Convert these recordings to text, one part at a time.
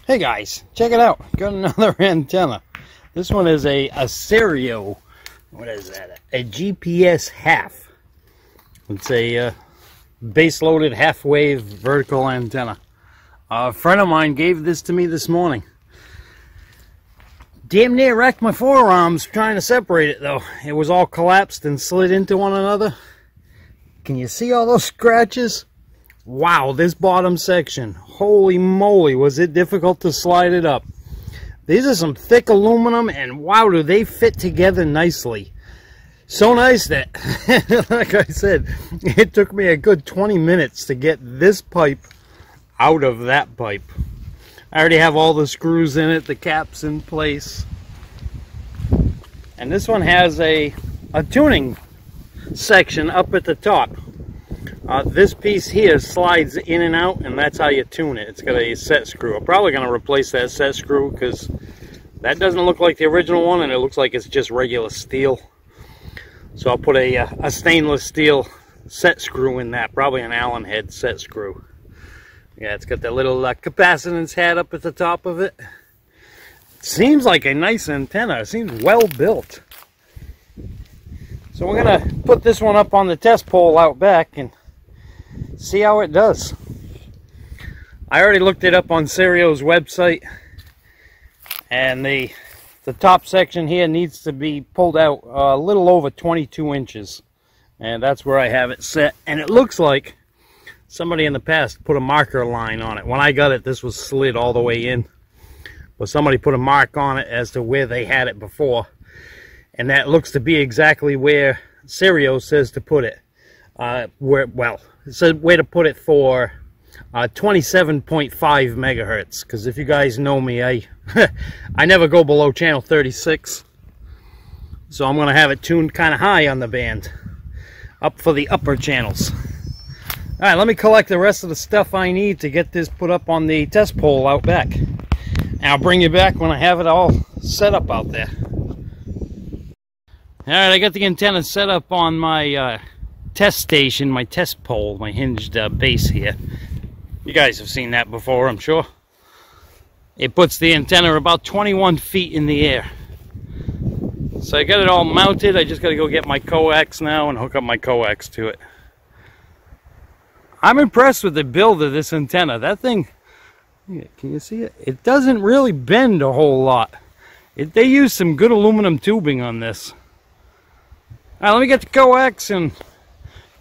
Hey guys, check it out. Got another antenna. This one is a Sirio. What is that? A GPS half. It's a base-loaded half-wave vertical antenna. A friend of mine gave this to me this morning. Damn near wrecked my forearms trying to separate it though. It was all collapsed and slid into one another. Can you see all those scratches? Wow, this bottom section. Holy moly, was it difficult to slide it up. These are some thick aluminum, and wow, do they fit together nicely. So nice that, like I said, it took me a good 20 minutes to get this pipe out of that pipe. I already have all the screws in it, the cap's in place. And this one has a tuning section up at the top. This piece here slides in and out, and that's how you tune it. It's got a set screw. I'm probably going to replace that set screw because that doesn't look like the original one, and it looks like it's just regular steel. So I'll put a stainless steel set screw in that, probably an Allen head set screw. Yeah, it's got that little capacitance head up at the top of it. Seems like a nice antenna. It seems well built. So we're going to put this one up on the test pole out back and see how it does. I already looked it up on Sirio's website, and the top section here needs to be pulled out a little over 22 inches, and that's where I have it set. And it looks like somebody in the past put a marker line on it. When I got it, this was slid all the way in, but somebody put a mark on it as to where they had it before, and that looks to be exactly where Sirio says to put it. It said where to put it for 27.5 megahertz. Because if you guys know me, I never go below channel 36. So I'm going to have it tuned kind of high on the band, up for the upper channels. All right, let me collect the rest of the stuff I need to get this put up on the test pole out back. And I'll bring you back when I have it all set up out there. All right, I got the antenna set up on my test station, my test pole, my hinged base here. You guys have seen that before, I'm sure. It puts the antenna about 21 feet in the air. So I got it all mounted. I just got to go get my coax now and hook up my coax to it. I'm impressed with the build of this antenna. That thing, can you see it? It doesn't really bend a whole lot. They use some good aluminum tubing on this. All right, let me get the coax and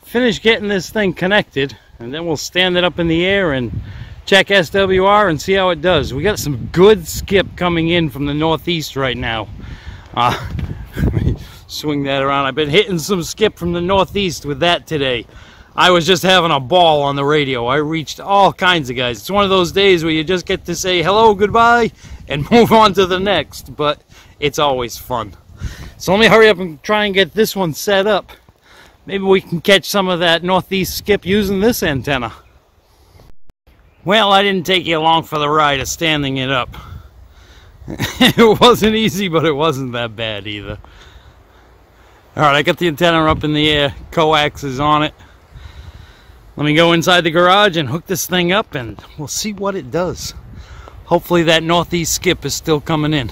finish getting this thing connected, and then we'll stand it up in the air and check SWR and see how it does. We got some good skip coming in from the northeast right now. Let me swing that around. I've been hitting some skip from the northeast with that today. I was just having a ball on the radio. I reached all kinds of guys. It's one of those days where you just get to say hello, goodbye, and move on to the next, but it's always fun. So let me hurry up and try and get this one set up. Maybe we can catch some of that northeast skip using this antenna. Well, I didn't take you along for the ride of standing it up. It wasn't easy, but it wasn't that bad either. Alright, I got the antenna up in the air. Coax is on it. Let me go inside the garage and hook this thing up, and we'll see what it does. Hopefully that northeast skip is still coming in.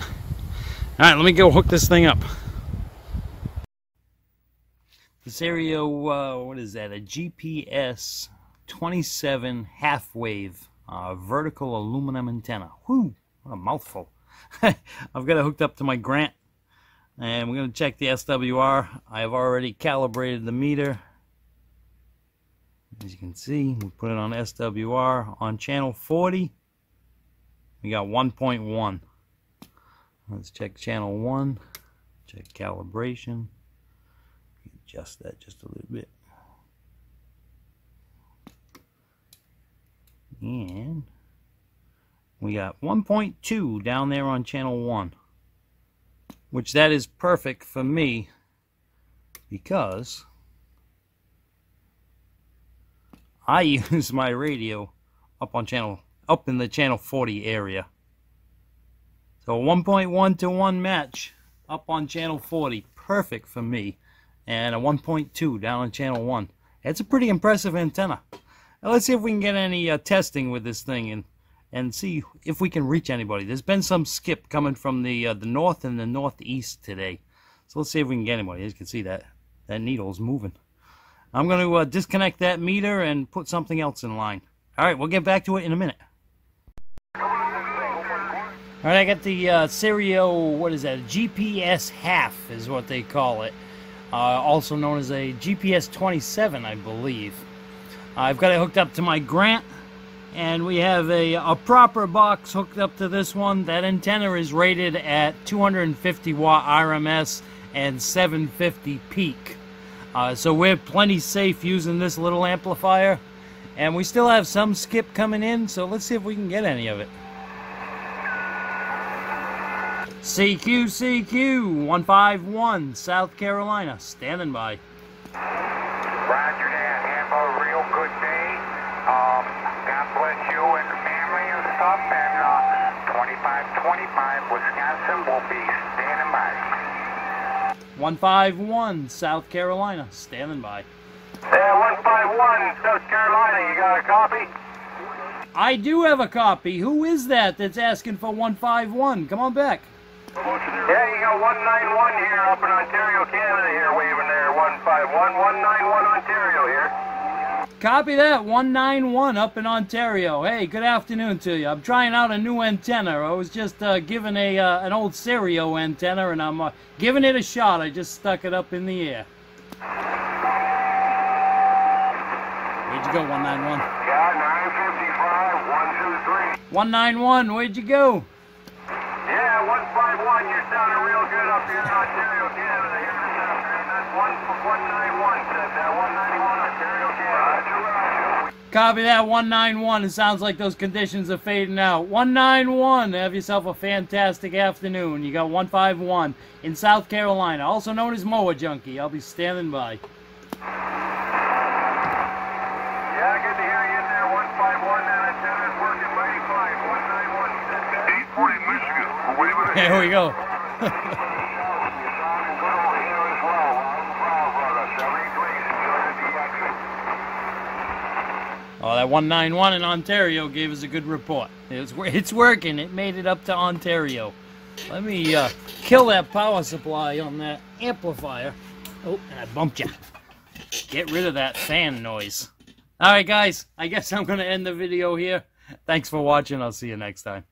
Alright, let me go hook this thing up. The Sirio, what is that? A GPS 27 half-wave vertical aluminum antenna. Whew, what a mouthful. I've got it hooked up to my Grant, and we're going to check the SWR. I have already calibrated the meter. As you can see, we put it on SWR. On channel 40, we got 1.1. Let's check channel 1, check calibration. Adjust that just a little bit. And we got 1.2 down there on channel 1, which that is perfect for me because I use my radio up in the channel 40 area. So 1.1 to 1 match up on channel 40, perfect for me. And a 1.2 down on channel 1. It's a pretty impressive antenna. Now let's see if we can get any testing with this thing and see if we can reach anybody. There's been some skip coming from the north and the northeast today. So let's see if we can get anybody. As you can see, that needle's moving. I'm going to disconnect that meter and put something else in line. All right, we'll get back to it in a minute. All right, I got the Sirio, what is that? A GPS half is what they call it. Also known as a GPS 27, I believe. I've got it hooked up to my Grant, and we have a proper box hooked up to this one. That antenna is rated at 250 watt RMS and 750 peak. So we're plenty safe using this little amplifier. And we still have some skip coming in, so let's see if we can get any of it. CQ 151, South Carolina, standing by. Roger that. Have a real good day. God bless you and the family and stuff. And 2525 Wisconsin will be standing by. 151, South Carolina, standing by. Yeah, 151, South Carolina. You got a copy? I do have a copy. Who is that that's asking for 151? Come on back. Yeah, you got 191 here up in Ontario, Canada here waving there. 151, 191 Ontario here. Copy that, 191 up in Ontario. Hey, good afternoon to you. I'm trying out a new antenna. I was just given an old Sirio antenna, and I'm giving it a shot. I just stuck it up in the air. Where'd you go, 191? Yeah, 955, 123. 191, where'd you go? Yeah, 151, you're sounding real good up here in Ontario, Canada here this afternoon. That's 191, said that. 191 Ontario, Canada. Roger. Copy that, 191. It sounds like those conditions are fading out. 191, have yourself a fantastic afternoon. You got 151 in South Carolina, also known as Moa Junkie. I'll be standing by. Yeah, good to hear you in there. 151, that antenna's working mighty fine. 191, said that. 840 Michigan. Here we go. Oh, that 191 in Ontario gave us a good report. It's working. It made it up to Ontario. Let me kill that power supply on that amplifier. Oh, and I bumped you. Get rid of that fan noise. All right, guys. I guess I'm going to end the video here. Thanks for watching. I'll see you next time.